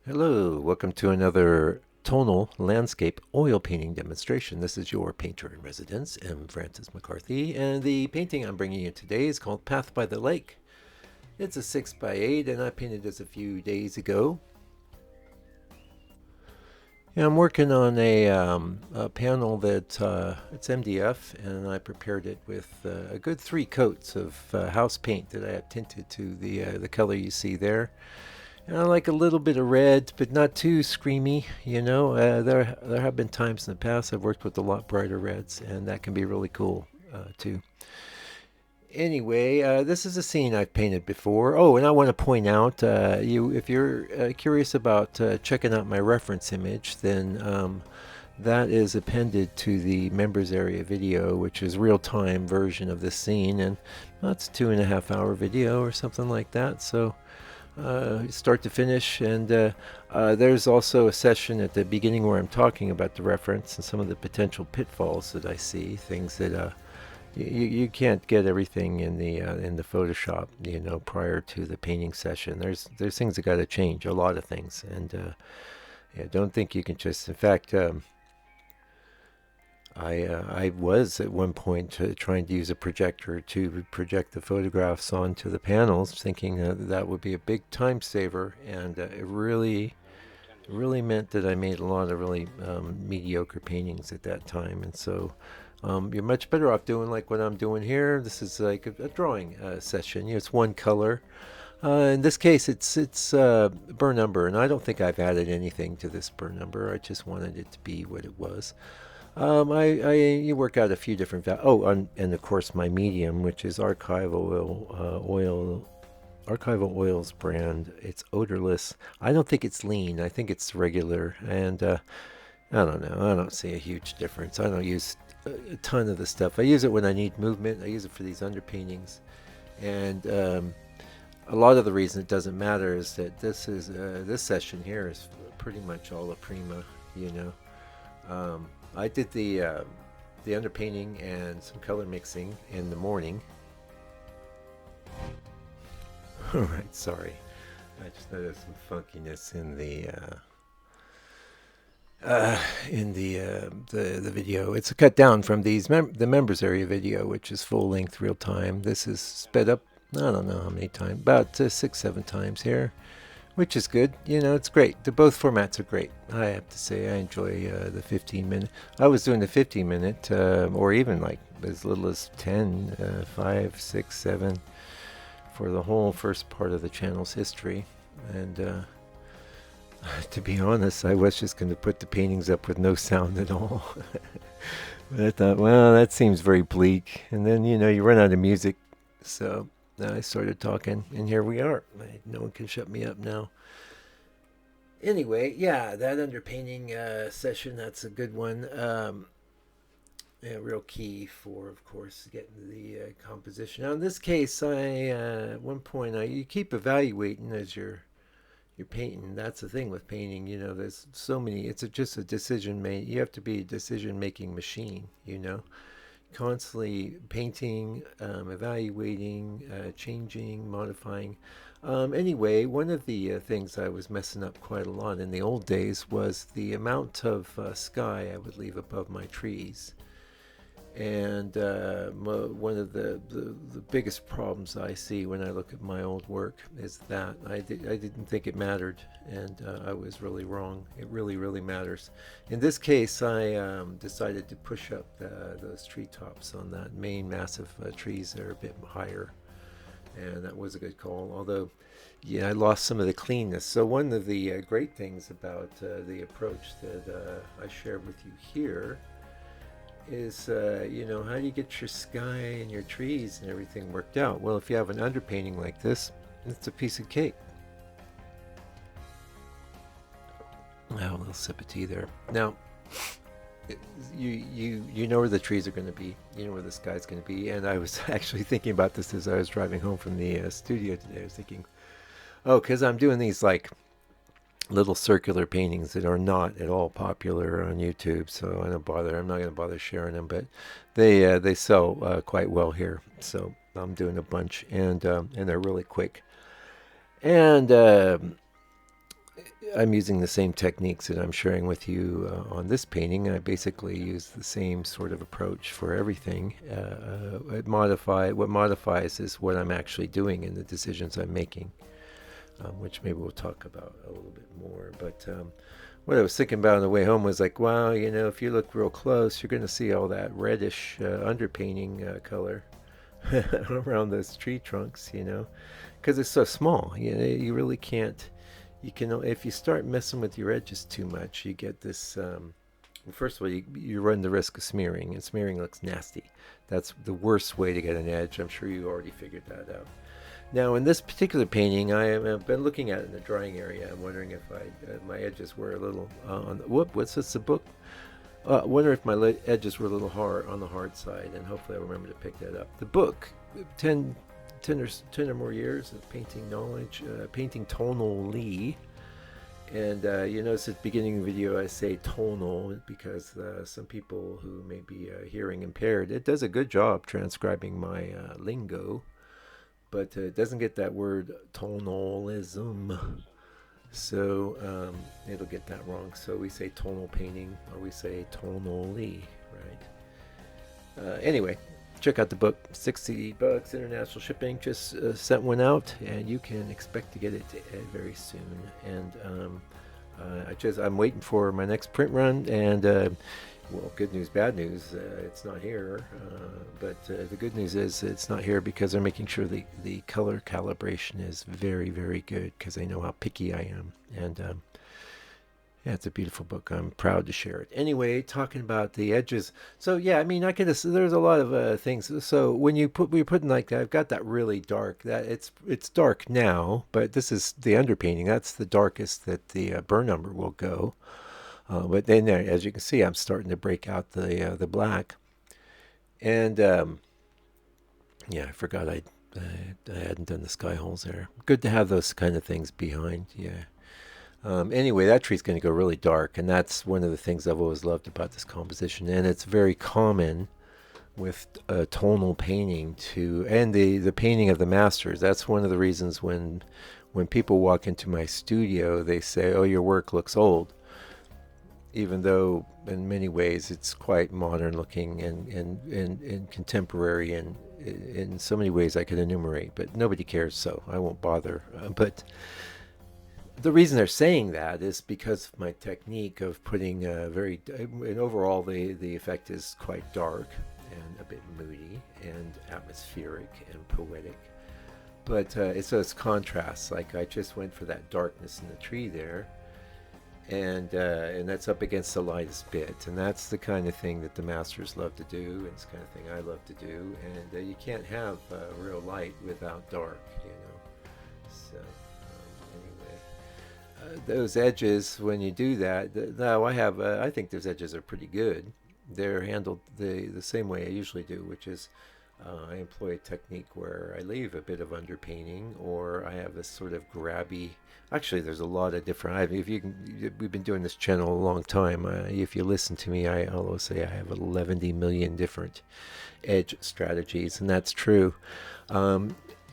Hello, welcome to another tonal landscape oil painting demonstration. This is your painter in residence, M. Francis McCarthy, and the painting I'm bringing you today is called Path by the Lake. It's a 6 by 8 and I painted this a few days ago. Yeah, I'm working on a panel that it's MDF, and I prepared it with a good 3 coats of house paint that I have tinted to the color you see there. And I like a little bit of red, but not too screamy. There have been times in the past I've worked with a lot brighter reds, and that can be really cool too. Anyway, this is a scene I've painted before. Oh, and I want to point out, if you're curious about checking out my reference image, then that is appended to the members area video, which is real-time version of this scene, and that's 2.5 hour video or something like that. So start to finish, and there's also a session at the beginning where I'm talking about the reference and some of the potential pitfalls that I see, things that you can't get everything in the Photoshop, prior to the painting session. There's things that got to change, a lot of things, and yeah, don't think you can just. In fact, I was at one point trying to use a projector to project the photographs onto the panels, thinking that would be a big time saver, and it really meant that I made a lot of really mediocre paintings at that time. And so you're much better off doing like what I'm doing here. This is like a drawing session. It's one color. In this case, it's burn umber, and I don't think I've added anything to this burn umber. I just wanted it to be what it was. You work out a few different and of course my medium, which is Archival Oils brand. It's odorless. I don't think it's lean. I think it's regular, and I don't know. I don't see a huge difference. I don't use a ton of the stuff. I use it when I need movement. I use it for these underpaintings, and a lot of the reason it doesn't matter is that this session here is pretty much all a prima, you know. I did the underpainting and some color mixing in the morning. All right, sorry. I just noticed some funkiness in the video. It's a cut down from the members area video, which is full length real time. This is sped up. I don't know how many times, about 6, 7 times here, which is good. It's great. Both formats are great. I have to say, I enjoy the 15 minute. I was doing the 15 minute, or even like as little as 10, 5, 6, 7 for the whole first part of the channel's history. And to be honest, I was just going to put the paintings up with no sound at all. But I thought, well, that seems very bleak. And then, you run out of music. So I started talking, and here we are. No one can shut me up now. Anyway, yeah, that underpainting session, that's a good one. Yeah, real key for, of course, getting the composition. Now, in this case, at one point, you keep evaluating as you're painting. That's the thing with painting. There's so many. It's just a decision made. You have to be a decision making machine. Constantly painting, evaluating, changing, modifying. Anyway, one of the things I was messing up quite a lot in the old days was the amount of sky I would leave above my trees. And one of the biggest problems I see when I look at my old work is that I didn't think it mattered, and I was really wrong. It really, really matters. In this case, I decided to push up those treetops on that main massive trees that are a bit higher, and that was a good call. Although, yeah, I lost some of the cleanness. So one of the great things about the approach that I share with you here is how do you get your sky and your trees and everything worked out? Well, if you have an underpainting like this, it's a piece of cake. Oh, a little sip of tea there. Now, you know where the trees are going to be. You know where the sky's going to be. And I was actually thinking about this as I was driving home from the studio today. I was thinking, oh, because I'm doing these like little circular paintings that are not at all popular on YouTube, so I don't bother. I'm not going to bother sharing them, but they sell quite well here. So I'm doing a bunch, and they're really quick. And I'm using the same techniques that I'm sharing with you on this painting. I basically use the same sort of approach for everything. What modifies is what I'm actually doing and the decisions I'm making, which maybe we'll talk about a little bit more. But what I was thinking about on the way home was like, wow, if you look real close, you're going to see all that reddish underpainting color around those tree trunks, because it's so small. You really can't. You can if you start messing with your edges too much, you get this. First of all, you run the risk of smearing, and smearing looks nasty. That's the worst way to get an edge. I'm sure you already figured that out. Now, in this particular painting, I've been looking at it in the drying area. I'm wondering if my edges were a little on. What's this? A book? I wonder if my edges were a little hard on the hard side, and hopefully I remember to pick that up. The book, 10 or more years of painting knowledge, painting tonally. And you notice at the beginning of the video I say tonal because some people who may be hearing impaired, it does a good job transcribing my lingo, but it doesn't get that word tonalism. So it'll get that wrong. So we say tonal painting or we say tonally, right? Anyway, check out the book. $60 international shipping. Just sent one out, and you can expect to get it very soon. And I'm waiting for my next print run. And well, good news, bad news. It's not here. But the good news is it's not here because they're making sure the color calibration is very, very good because they know how picky I am. And yeah, it's a beautiful book. I'm proud to share it. Anyway, talking about the edges. So yeah, I mean, there's a lot of things. So when we're putting like that, I've got that really dark. That it's dark now, but this is the underpainting. That's the darkest that the burn number will go. But then, as you can see, I'm starting to break out the black. And yeah, I forgot I hadn't done the sky holes there. Good to have those kind of things behind. Yeah. Anyway, that tree's going to go really dark, and that's one of the things I've always loved about this composition. And it's very common with tonal painting and the painting of the masters. That's one of the reasons when people walk into my studio, they say, "Oh, your work looks old," even though in many ways it's quite modern looking and contemporary, and in so many ways I could enumerate, but nobody cares, so I won't bother. But the reason they're saying that is because of my technique of putting and overall the effect is quite dark and a bit moody and atmospheric and poetic. But it's contrasts. Like I just went for that darkness in the tree there, and that's up against the lightest bit, and that's the kind of thing that the masters love to do, and it's the kind of thing I love to do. And you can't have real light without dark, So. Those edges, when you do that, now I think those edges are pretty good. They're handled the same way I usually do, which is I employ a technique where I leave a bit of underpainting, or I have this sort of grabby. Actually, there's a lot of different. We've been doing this channel a long time. If you listen to me, I always say I have 11 million different edge strategies, and that's true.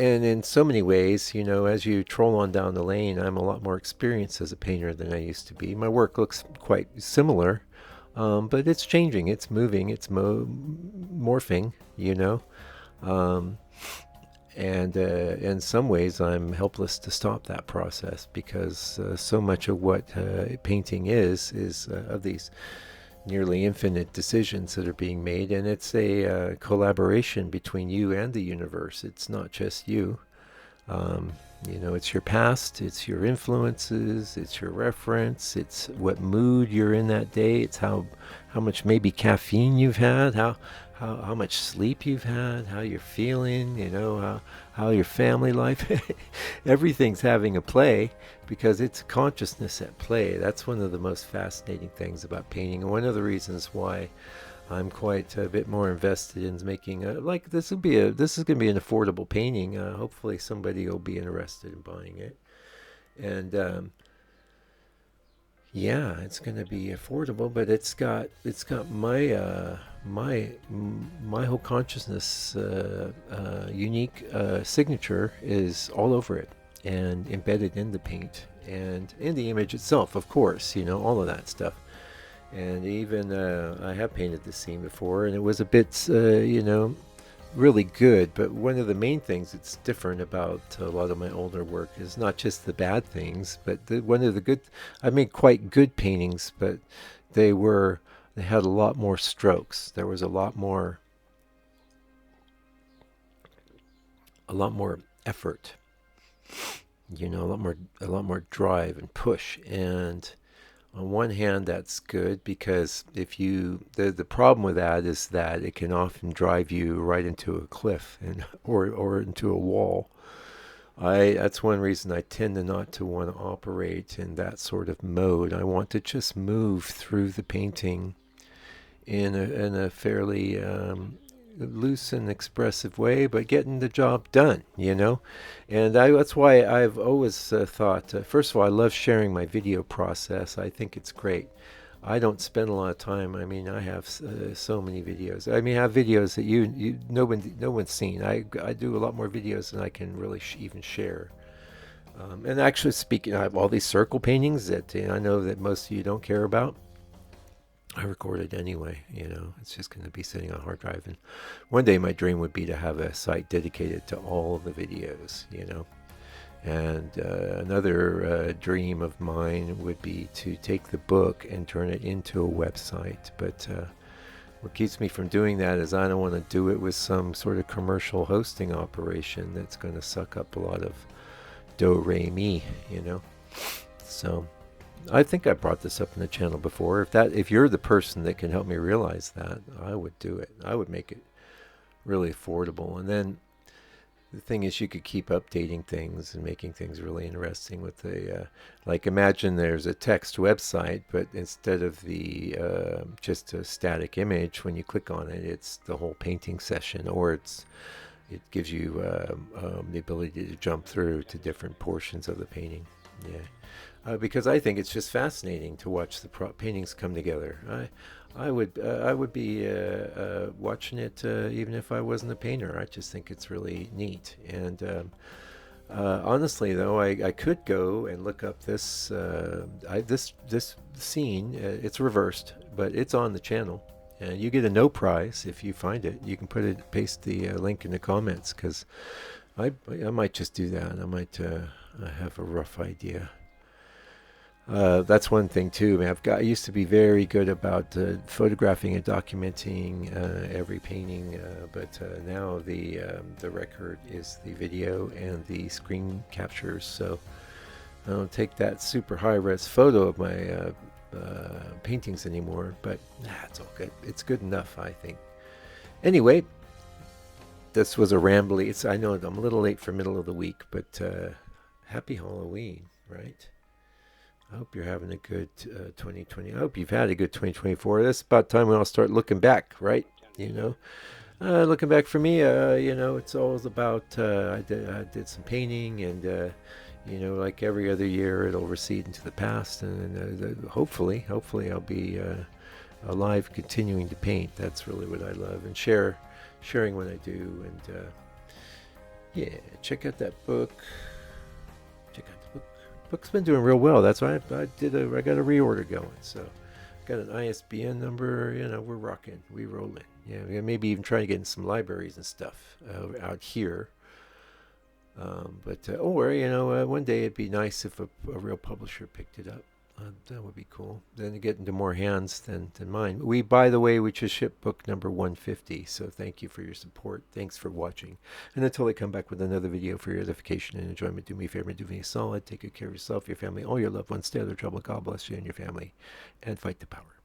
And in so many ways, as you troll on down the lane, I'm a lot more experienced as a painter than I used to be. My work looks quite similar, but it's changing, it's moving, it's morphing, And in some ways, I'm helpless to stop that process because so much of what painting is of these nearly infinite decisions that are being made, and it's a collaboration between you and the universe. It's not just you. It's your past, it's your influences, it's your reference, it's what mood you're in that day, it's how much maybe caffeine you've had, how much sleep you've had, how you're feeling, how your family life, everything's having a play because it's consciousness at play. That's one of the most fascinating things about painting, and one of the reasons why I'm quite a bit more invested in making this is going to be an affordable painting. Hopefully somebody will be interested in buying it, and yeah, it's going to be affordable, but it's got my my whole consciousness unique signature is all over it and embedded in the paint, and in the image itself, of course, all of that stuff. And even I have painted this scene before, and it was a bit, really good. But one of the main things that's different about a lot of my older work is not just the bad things, but one of the good. I made quite good paintings, but they were they had a lot more strokes. There was a lot more effort. A lot more drive and push. And on one hand, that's good because if the problem with that is that it can often drive you right into a cliff and or into a wall. That's one reason I tend to not to want to operate in that sort of mode. I want to just move through the painting in a fairly loose and expressive way, but getting the job done. And that's why I've always thought, first of all, I love sharing my video process. I think it's great. I don't spend a lot of time. I mean, I have so many videos. I mean, I have videos that no one's seen. I do a lot more videos than I can really even share. And actually speaking, I have all these circle paintings that I know that most of you don't care about. I record it anyway. It's just going to be sitting on a hard drive. And one day my dream would be to have a site dedicated to all of the videos. And another dream of mine would be to take the book and turn it into a website. But what keeps me from doing that is I don't want to do it with some sort of commercial hosting operation that's going to suck up a lot of do-re-mi. So I think I brought this up in the channel before. If you're the person that can help me realize that, I would do it. I would make it really affordable. And then the thing is, you could keep updating things and making things really interesting with like imagine there's a text website, but instead of the just a static image, when you click on it, it's the whole painting session, or it gives you the ability to jump through to different portions of the painting. Yeah. Because I think it's just fascinating to watch the paintings come together. I would be watching it even if I wasn't a painter. I just think it's really neat. And honestly, though, I could go and look up this scene. It's reversed, but it's on the channel, and you get a no prize if you find it. You can paste the link in the comments, because I might just do that. I might have a rough idea. That's one thing too. I mean, I used to be very good about photographing and documenting every painting, but now the record is the video and the screen captures. So I don't take that super high-res photo of my paintings anymore. But it's all good. It's good enough, I think. Anyway, this was a rambly. I know I'm a little late for middle of the week, but happy Halloween, right? I hope you're having a good 2020. I hope you've had a good 2024. That's about time we all start looking back, right? Looking back for me, it's always about I did some painting, and like every other year, it'll recede into the past, and hopefully I'll be alive, continuing to paint. That's really what I love, and sharing what I do, and yeah, check out that book. Book's been doing real well. That's why I got a reorder going. So got an ISBN number. We're rocking, we rolling. Yeah, maybe even trying to get in some libraries and stuff out here. Or one day it'd be nice if a real publisher picked it up. That would be cool. Then to get into more hands than mine. By the way, we just shipped book number 150. So thank you for your support. Thanks for watching. And until I come back with another video for your edification and enjoyment, do me a favor and do me a solid. Take good care of yourself, your family, all your loved ones. Stay out of trouble. God bless you and your family. And fight the power.